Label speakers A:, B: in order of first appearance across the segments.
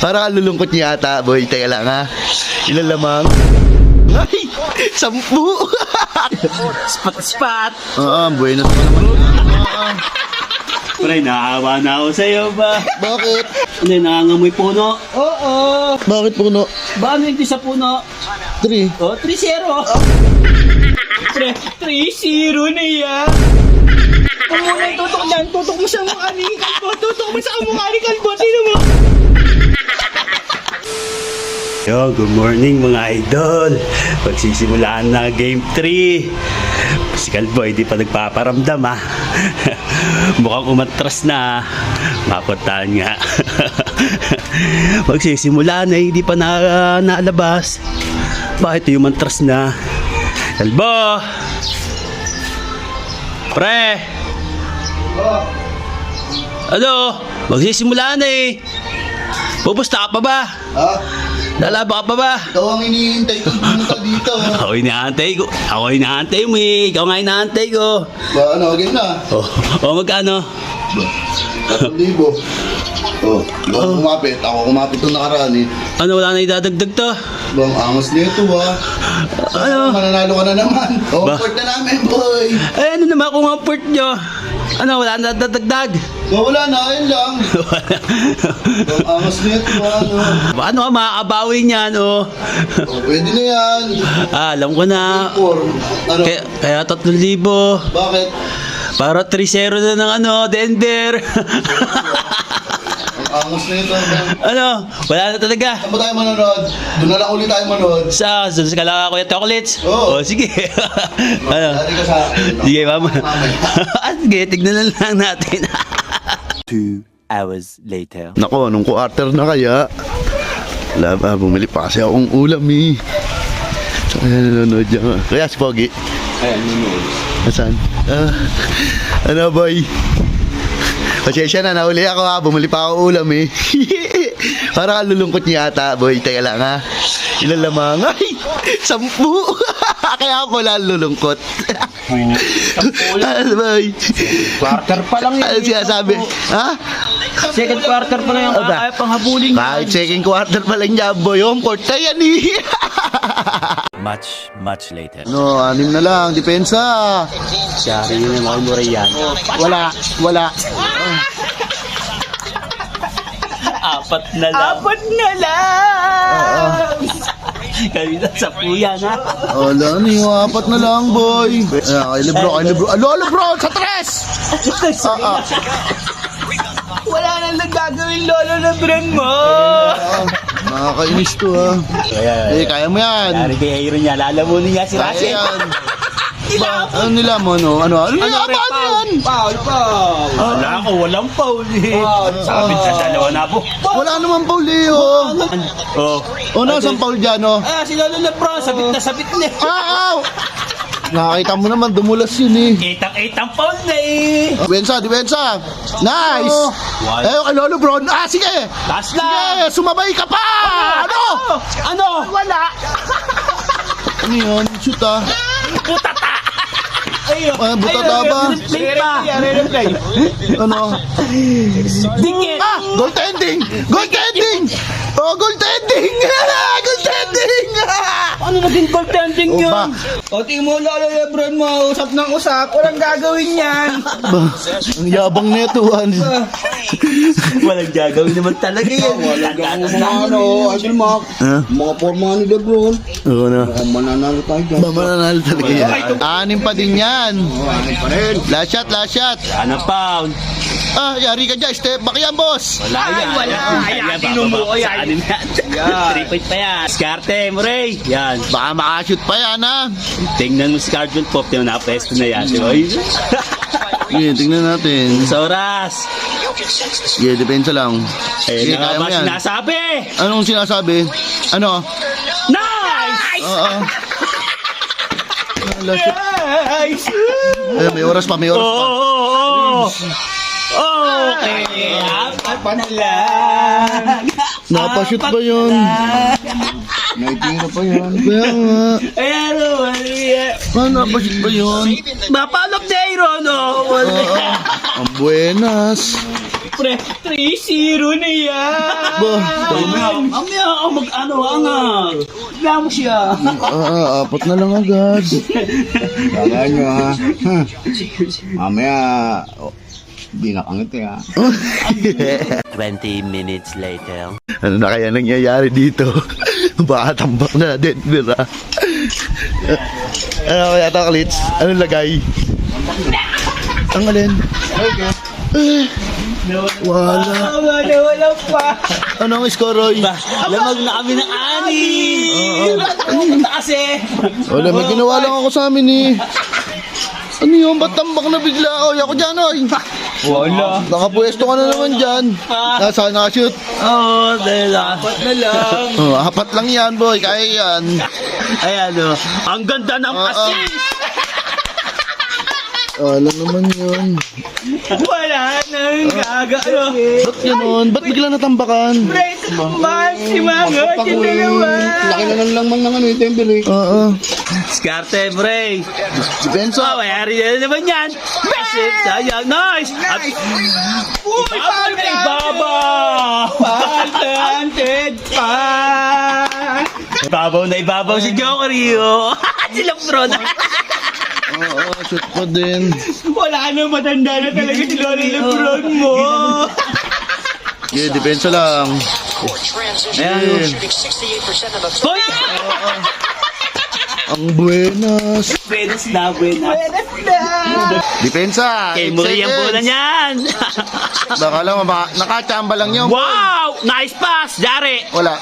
A: Parang kalulungkot niya ata, boy. Teka lang, ha? Ilan lamang? Ay! 10!
B: Spot!
A: Buenas pa naman.
B: Pre, naawa na ako sa'yo ba?
A: Bakit?
B: Hindi, nangangamoy puno. Oo.
A: Bakit puno?
B: Ba ano yung sa puno?
A: 3.
B: Oh, 3-0. Pre, 3-0 na yan. Kung muna yung tutok dyan, tutok mo sa mukha ni Kalbo. Tutok mo sa mukha ni Kalbo. Sino mo? Yo, good morning mga idol. Pagsisimulaan na game 3. Si Kalbo, hindi pa nagpaparamdam ha. Mukhang umatras na. Mapuntahan nga. Magsisimula na, hindi pa naalabas. Bakit yung mantras na? Kalbo! Pre! Ano? Magsisimula na eh. Pupusta ka pa ba?
A: Ha?
B: Lalaba ka pa ba?
A: Ikaw ang iniintay ko pumunta dito.
B: Ako inaantay ko. Ako inaantay mo eh. Ikaw nga inaantay ko.
A: Ba, ano, again na?
B: Magkano?
A: 3,000. Ikaw kumapit. Ako kumapit itong nakaraan eh.
B: Ano, wala na idadagdag to?
A: Bang, angas nito ba?
B: Ano?
A: Mananalo ka na naman.
B: Ba?
A: Comfort na namin, boy.
B: Eh, ano naman kung ang port nyo? Ano, wala na dadagdag?
A: Ba, wala na, ayun lang. Bang, angas nito ba, ano?
B: Paano ka makakabawi niyan, oh?
A: Pwede na yan.
B: Alam ko na.
A: Ano?
B: Kaya 3,000.
A: Bakit?
B: Para 3-0 na ng ano, Denver.
A: Ang angas nito.
B: Ano, wala na talaga.
A: Saan ba tayo manonood? Doon na lang ulit tayo manood.
B: Sa kala Kuya Chocolates?
A: Oo.
B: Sige. Ano?
A: Dali ka sa akin.
B: Sige, mama.
A: Mamaya.
B: Sige, tignan na lang natin.
C: 2 hours later.
A: Nako, nung quarter na kaya. Wala ba, bumili pa kasi akong ulam eh. Kaya nanonood dyan. Kaya si Pogi.
B: Ayan, nanonood.
A: Nasaan? Ano boy? Pasensya na, nahuli ako ha. Bumili pa ako ulam eh. Parang kalulungkot niya ata, boy. Teka lang ha. Ilan lamang? Ay! 10! Kaya ako lulungkot. Ano boy?
B: Quarter pa lang yun.
A: Ano sinasabi? Ha?
B: Second quarter pa lang yung kaya panghabulin.
A: Kahit second quarter pa lang niya, boy. Home court na yan eh.
C: Much later.
A: No, 6 na lang. Depensa.
B: Siyari yun yung mga muray yan.
A: Wala.
B: Apat na lang! Kanina sa puyan ha.
A: Wala na yung 4 na lang, boy. Kay Lebron. Alo, Lebron! Sa 3!
B: Wala nang nagagawin lolo na brand mo!
A: Nakakainis to ha. Kaya mo yan.
B: Dari kay Aaron niya, lalamunin niya si
A: Kaya
B: Russell.
A: yan. Ano nila mo, no? Ano yan?
B: Foul! Wala ko, walang foul eh. Sabi sa dalawa na po.
A: Wala naman Paul eh, oh.
B: Oh.
A: Nasaan Paul dyan, oh?
B: Si Lolo Lebron, sabit na sabit na.
A: Nakakita mo naman, dumulas yun eh.
B: Kitang foul na eh.
A: Depensa. Nice! Kay Lolo Bron. Sige!
B: Last na!
A: Sige, sumabay ka pa! Ano?
B: Wala!
A: Ano yun? Shoot ah.
B: Butata! Ayun!
A: Butata ba?
B: Replay pa!
A: Ano?
B: Dingit!
A: Goaltending! Oh, goaltending! Goaltending!
B: Ano naging goaltending
A: Oh, ba?
B: yun? O tingin mo Lolo Lebron mo, usap ng usap, walang gagawin yan!
A: Ang yabang nito,
B: Walang gagawin naman talaga yan.
D: Walang gagawin mga Idol Mac. Mga forma ni Lebron.
A: Oo na.
D: Mananalo tayo dyan.
A: Mananalo talaga yan. 6 pa din yan. Last shot.
B: Ano pound?
A: Yari ka dyan. Step back yan, boss.
B: Wala yan. Wala. Tinumuko yan. 3 point pa yan. Skarte, Murray. Yan.
A: Baka makashoot pa yan, ha?
B: Tingnan mo si Cardinal Pop na napesto na yan. Diba?
A: Sige, tingnan natin.
B: Sa oras.
A: Sige, depensa lang. Sige,
B: Ayun na
A: kaya mo
B: ba
A: yan.
B: sinasabi?
A: Anong sinasabi? Ano?
B: Nice!
A: Oo. Last shot.
B: Nice!
A: Ay, may oras pa.
B: Okay, apat na lang.
A: Napashoot ba yun?
D: Naitira pa yan.
A: Kaya nga.
B: Ayan o,
A: Napashoot ba yun?
B: mapalok na Aaron o.
A: Ang buenas.
B: pre, 3-0 na yan.
A: Ba?
B: Mamaya ako mag-ano nga. Bigla mo siya.
A: Apat na lang agad.
D: Tandaan nyo ha. Mamaya, di nakangiti ha.
C: 20 minutes later.
A: Ano na kaya nangyayari dito? Baka tambak na Denver ah. Ano kaya ito, Klits? Anong lagay? Ang alin? Wala.
B: Wala pa.
A: Anong score, Roy?
B: Lamag na kami ng ani. Kasi.
A: Wala, may ginawa lang ako sa amin eh. Ano yun? Ba't tambak na bigla? Oy, ako dyan, oy.
B: Wala.
A: Nakapwesto ka na naman dyan. Saan nakashoot?
B: Oo, dahil apat na lang.
A: Oh, apat lang yan, boy. Kaya yan.
B: Ayan o. Ang ganda ng assist.
A: Wala naman yun.
B: Wala nang gagano.
A: Ba't ganun? Ba't bigla natambakan?
B: Mahal si mga yung dalawa.
D: Laki na lang lamang ng ano, Denver eh.
A: Oo.
B: Skarte, pre.
A: Depensa.
B: Oh, mayari na naman yan. Assist, sayang. Nice. Uy, Baba. Paltanted pa. Ibabaw na ibabaw si Joker Rio. Sila pro na.
A: Oo, shoot pa din.
B: Wala na, matanda na talaga si Lolo Lebron mo.
A: Yeah, depensa lang.
B: Ayan. Hoy!
A: Ang buenas.
B: Buenas na, buenas.
A: Depensa.
B: Kay Murray ang bola niyan.
A: Baka lang, nakachamba lang yun.
B: Wow! Nice pass, Jare.
A: Wala.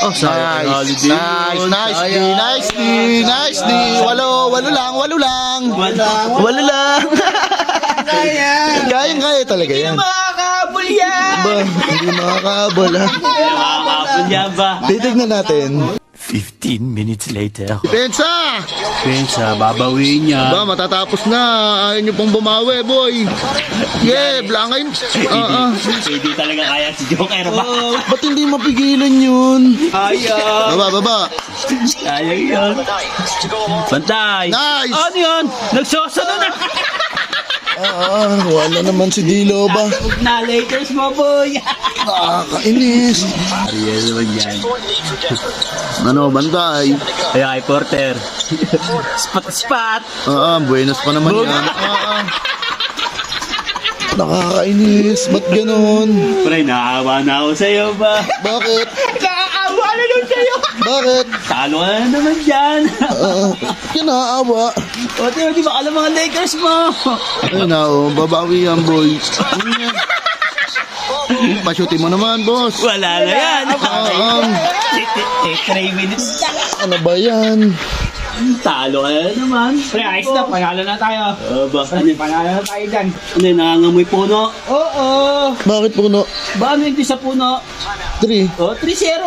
B: Oh,
A: Nice. Nicely. Walo lang. Walo lang. Kaya talaga yan.
B: Makakabol yan!
A: Ba, hindi makakabal ha.
B: Makakabol yan ba?
A: Titignan natin.
C: 15 minutes later.
A: Depensa!
B: Pensa, babawiin niya.
A: Ba, matatapos na. Ayaw nyo pong bumawi, boy. Yeah, blankayin.
B: Hindi talaga kaya si Joker ba?
A: Ba't hindi mapigilan yun?
B: Ayaw.
A: Baba.
B: Ayaw yun. Bantay.
A: Nice.
B: Ano yun? Nagsosunod na.
A: Wala naman si Dilo ba?
B: Na Lakers mo, boy.
A: Nakakainis.
B: Ayan naman yan.
A: Ano, bantay?
B: Kaya kay Porter. Spot.
A: Buenas pa naman yan. Nakakainis. Ba't ganon?
B: Pre, naawa na ako sa'yo ba?
A: Bakit?
B: Nakaawa na lang sa'yo.
A: Bakit?
B: Talo ka na naman dyan.
A: Kinaawa.
B: O, di ba alam mga Lakers mo?
A: Ayun na, babawi yan, boy. Pashutin mo naman, boss.
B: Wala na yan. 3 minutes.
A: Ano ba yan?
B: Talo ka na naman.
E: Pre, ayos na. Panalo na tayo.
B: Baka
E: Panalo na tayo dyan.
B: Ano, nangangamoy puno.
E: Oo.
A: Bakit puno?
B: Ba, ano yung sa puno?
A: 3.
B: O, 3-0.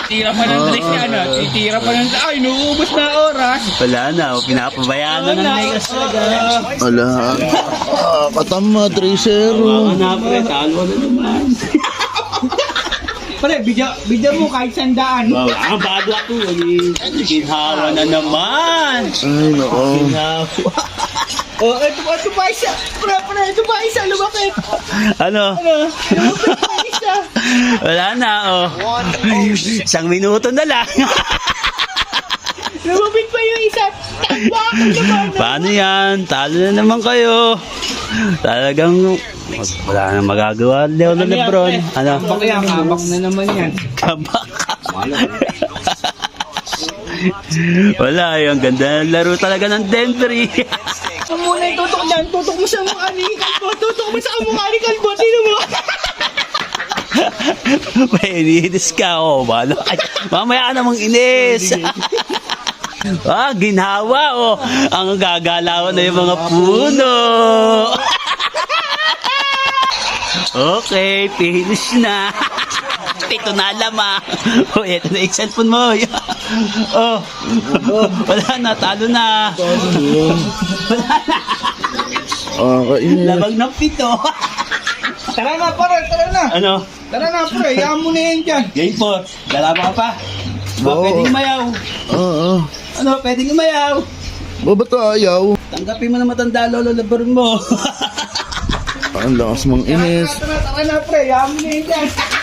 E: Tira pa ng tres niya, ano? Titira pa ng... Ay, nuubos na oras.
B: Wala na, pinapabayaan na ng Lakers talaga.
A: Wala. Katama, 3-0.
B: Wala na, pre, talo na naman.
E: Pre, bigyan mo kahit sandaan.
B: Wow, ang bago ako. Ginhawa na naman.
A: Ay, nako.
B: Ginhawa.
E: Oh, ito pa isa. Pre, ito pa isa. Lumakit.
B: Ano?
E: Lumapit pa isa.
B: Wala na, oh. 1 minuto na lang.
E: Lumapit pa yung isa. Bakit naman?
B: Paano yan? Talo na naman kayo. Talagang wala na magagawa. Leo na Lebron. Ano?
E: Kaya kabak na naman yan.
B: Kabak. Wala, yung ganda ng laro talaga ng Denver.
E: Ang muna yung tutok dyan. Tutok mo sa mukha ni Kalbo. Tutok mo sa mukha ni Kalbo. Sino mo?
B: May iniinis ka, oh. Mamaya ka namang inis. Ginhawa, oh. Ang gagalawan na yung mga puno. Okay, finish na. Ito na lamang. Oh, ito na yung cellphone mo. Oh, wala na, talo na. Wala na.
A: Kainis.
B: Labag ng pito.
E: Tara na, pare. Tara na.
B: Ano?
E: Tara na, pre. Hayaan mo na yan dyan.
B: Game 4. Lalaban ka pa. Ba,
A: Oo.
B: pwedeng umayaw.
A: Oo.
B: Ano, pwedeng umayaw.
A: Ba't ayaw?
B: Tanggapin mo na matanda, lolo, labaron mo.
A: Ang lakas mong inis.
E: Tara na pre, yaman na yan.